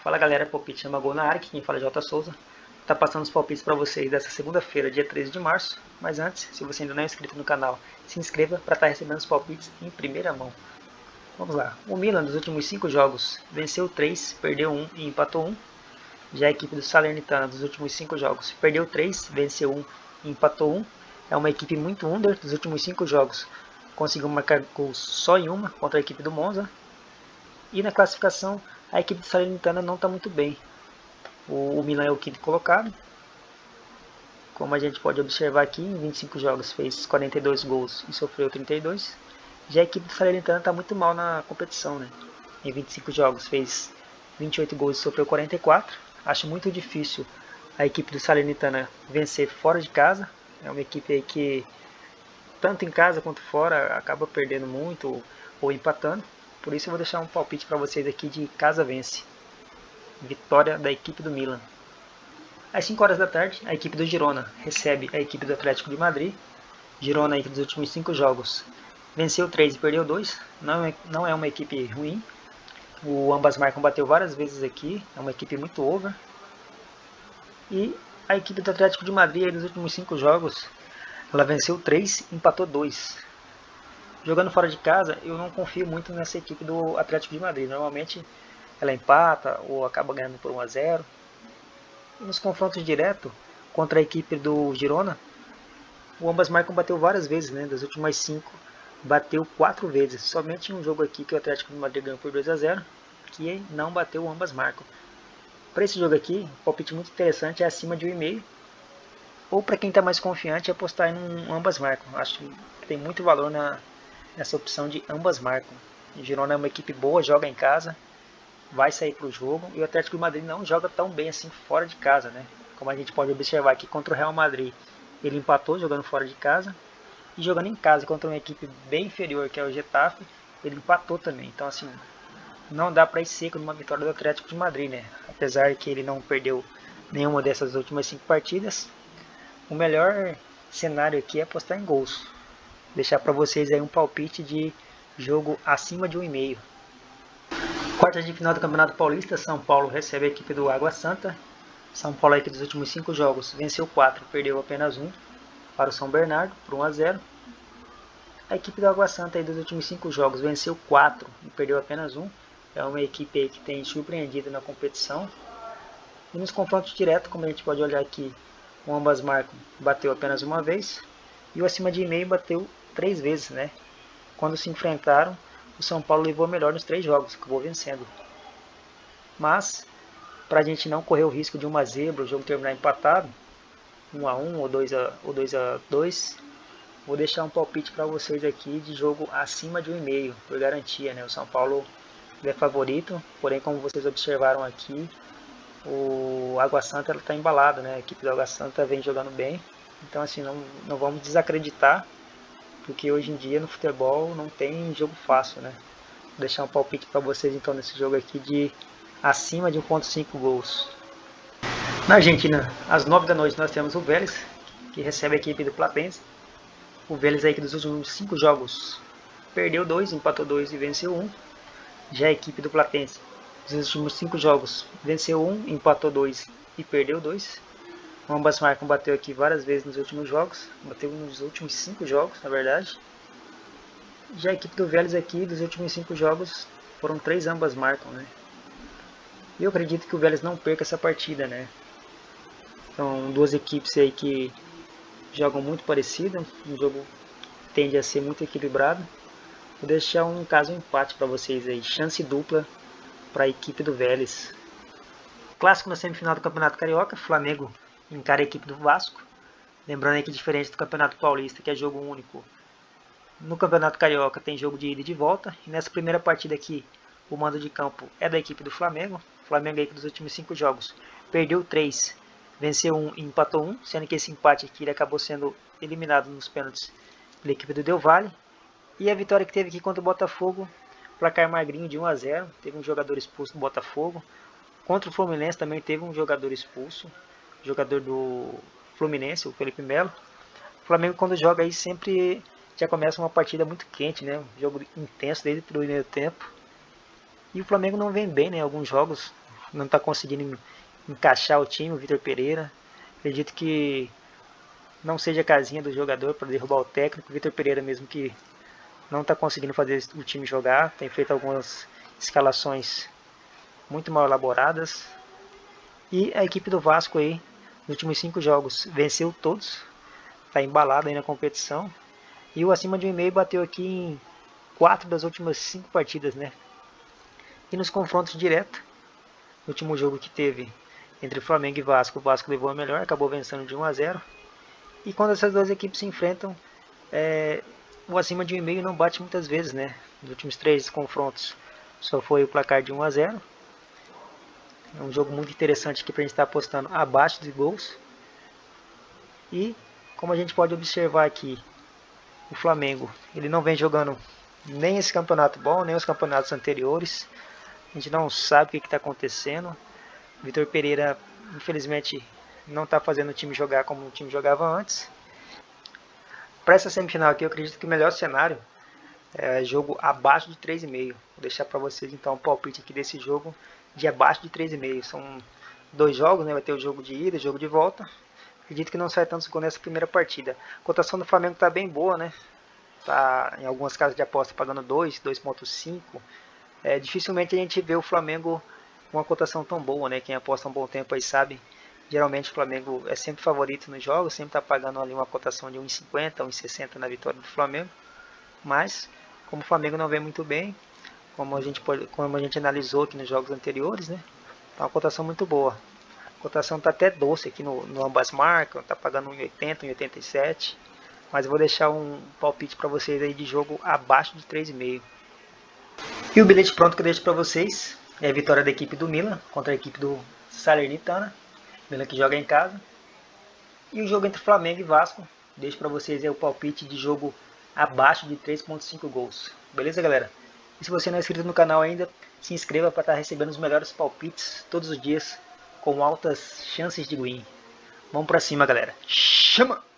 Fala galera, palpite chama Gol na área, quem fala é J. Souza. Tá passando os palpites para vocês dessa segunda-feira, dia 13 de março. Mas antes, se você ainda não é inscrito no canal, se inscreva para estar recebendo os palpites em primeira mão. Vamos lá, o Milan nos últimos 5 jogos venceu 3, perdeu 1 e empatou 1. Já a equipe do Salernitana dos últimos 5 jogos perdeu 3, venceu 1 e empatou 1. É uma equipe muito under dos últimos 5 jogos. Conseguiu marcar gols só em uma contra a equipe do Monza. E na classificação, a equipe do Salernitana não está muito bem. O Milan é o quinto colocado. Como a gente pode observar aqui, em 25 jogos fez 42 gols e sofreu 32. Já a equipe do Salernitana está muito mal na competição, né? Em 25 jogos fez 28 gols e sofreu 44. Acho muito difícil a equipe do Salernitana vencer fora de casa. É uma equipe aí que, tanto em casa quanto fora, acaba perdendo muito ou empatando. Por isso eu vou deixar um palpite para vocês aqui de casa vence. Vitória da equipe do Milan. Às 5 horas da tarde, a equipe do Girona recebe a equipe do Atlético de Madrid. Girona, aí, dos últimos 5 jogos, venceu 3 e perdeu 2. Não é uma equipe ruim. O ambas marcam bateu várias vezes aqui. É uma equipe muito over. E a equipe do Atlético de Madrid, aí, nos últimos 5 jogos, ela venceu 3 e empatou 2. Jogando fora de casa, eu não confio muito nessa equipe do Atlético de Madrid. Normalmente ela empata ou acaba ganhando por 1 a 0. E nos confrontos diretos contra a equipe do Girona, o ambas marcam bateu várias vezes, né? Das últimas 5, bateu 4 vezes. Somente em um jogo aqui que o Atlético de Madrid ganhou por 2 a 0, que não bateu o ambas marcam. Para esse jogo aqui, um palpite muito interessante é acima de 1,5. Ou para quem está mais confiante, apostar em um ambas marcam. Acho que tem muito valor nessa opção de ambas marcam. O Girona é uma equipe boa, joga em casa, vai sair para o jogo, e o Atlético de Madrid não joga tão bem assim fora de casa, né? Como a gente pode observar aqui contra o Real Madrid, ele empatou jogando fora de casa, e jogando em casa contra uma equipe bem inferior, que é o Getafe, ele empatou também. Então assim, não dá para ir seco numa vitória do Atlético de Madrid, né? Apesar que ele não perdeu nenhuma dessas últimas 5 partidas, o melhor cenário aqui é apostar em gols. Deixar para vocês aí um palpite de jogo acima de 1,5. Quartas de final do Campeonato Paulista, São Paulo recebe a equipe do Água Santa. São Paulo, aí, que dos últimos 5 jogos venceu 4, perdeu apenas 1 para o São Bernardo por 1 a 0. A equipe do Água Santa, aí, dos últimos 5 jogos venceu 4 e perdeu apenas 1. É uma equipe aí que tem surpreendido na competição. E nos confrontos diretos, como a gente pode olhar aqui, o ambas marcam bateu apenas uma vez e o acima de 1,5 bateu 3 vezes, né? Quando se enfrentaram, o São Paulo levou melhor nos 3 jogos, acabou vencendo. Mas, para a gente não correr o risco de uma zebra, o jogo terminar empatado, 1 a 1 ou 2 a 2, vou deixar um palpite para vocês aqui de jogo acima de 1,5, por garantia, né? O São Paulo é favorito, porém, como vocês observaram aqui, o Água Santa está embalado, né? A equipe do Água Santa vem jogando bem, então assim, não vamos desacreditar, porque hoje em dia no futebol não tem jogo fácil, né? Vou deixar um palpite para vocês então nesse jogo aqui de acima de 1,5 gols. Na Argentina, às 9 da noite, nós temos o Vélez, que recebe a equipe do Platense. O Vélez aí, que dos últimos 5 jogos perdeu 2, empatou 2 e venceu 1. Já a equipe do Platense, dos últimos 5 jogos, venceu 1, empatou 2 e perdeu 2. O ambas marcam bateu aqui várias vezes nos últimos jogos, bateu nos últimos 5 jogos, na verdade. Já a equipe do Vélez aqui, dos últimos 5 jogos, foram 3 ambas marcam, né? E eu acredito que o Vélez não perca essa partida, né? São duas equipes aí que jogam muito parecido, o jogo tende a ser muito equilibrado. Vou deixar um caso empate para vocês aí, chance dupla para a equipe do Vélez. Clássico na semifinal do Campeonato Carioca, Flamengo encara a equipe do Vasco. Lembrando aí que diferente do Campeonato Paulista, que é jogo único, no Campeonato Carioca tem jogo de ida e de volta. E nessa primeira partida aqui, o mando de campo é da equipe do Flamengo. O Flamengo aí, que dos últimos 5 jogos perdeu 3, venceu 1 e empatou 1, sendo que esse empate aqui ele acabou sendo eliminado nos pênaltis pela equipe do Del Valle. E a vitória que teve aqui contra o Botafogo, placar magrinho de 1 a 0, teve um jogador expulso no Botafogo. Contra o Fluminense também teve um jogador expulso, jogador do Fluminense, o Felipe Melo. O Flamengo, quando joga aí, sempre já começa uma partida muito quente, né? Um jogo intenso desde o primeiro tempo. E o Flamengo não vem bem, né? Alguns jogos, não está conseguindo encaixar o time, o Vitor Pereira. Acredito que não seja a casinha do jogador para derrubar o técnico. O Vitor Pereira mesmo que não está conseguindo fazer o time jogar, tem feito algumas escalações muito mal elaboradas. E a equipe do Vasco aí, nos últimos 5 jogos, venceu todos, está embalado aí na competição. E o acima de 1,5 bateu aqui em 4 das últimas 5 partidas, né? E nos confrontos diretos, no último jogo que teve entre Flamengo e Vasco, o Vasco levou a melhor, acabou vencendo de 1-0. E quando essas duas equipes se enfrentam, o acima de 1,5 não bate muitas vezes, né? Nos últimos 3 confrontos só foi o placar de 1-0. É um jogo muito interessante aqui para a gente estar apostando abaixo de gols. E como a gente pode observar aqui, o Flamengo ele não vem jogando nem esse campeonato bom, nem os campeonatos anteriores. A gente não sabe o que está acontecendo. Vitor Pereira, infelizmente, não está fazendo o time jogar como o time jogava antes. Para essa semifinal aqui, eu acredito que o melhor cenário é jogo abaixo de 3,5. Vou deixar para vocês então o palpite aqui desse jogo de abaixo de 3,5. São 2 jogos, né? Vai ter o jogo de ida e o jogo de volta. Acredito que não sai tanto gol nessa primeira partida. A cotação do Flamengo está bem boa, né? Tá em algumas casas de aposta pagando 2,5. Dificilmente a gente vê o Flamengo com uma cotação tão boa, né? Quem aposta um bom tempo aí sabe. Geralmente o Flamengo é sempre favorito nos jogos, sempre está pagando ali uma cotação de 1,50, 1,60 na vitória do Flamengo. Mas, como o Flamengo não vem muito bem, como a gente analisou aqui nos jogos anteriores, né? Tá uma cotação muito boa. A cotação está até doce aqui no ambas marcas, está pagando 1,80, 1,87. Mas eu vou deixar um palpite para vocês aí de jogo abaixo de 3,5. E o bilhete pronto que eu deixo para vocês é a vitória da equipe do Milan contra a equipe do Salernitana. Milan que joga em casa. E o jogo entre Flamengo e Vasco, deixo para vocês aí o palpite de jogo abaixo de 3,5 gols. Beleza, galera? E se você não é inscrito no canal ainda, se inscreva para estar recebendo os melhores palpites todos os dias com altas chances de win. Vamos para cima, galera. Chama!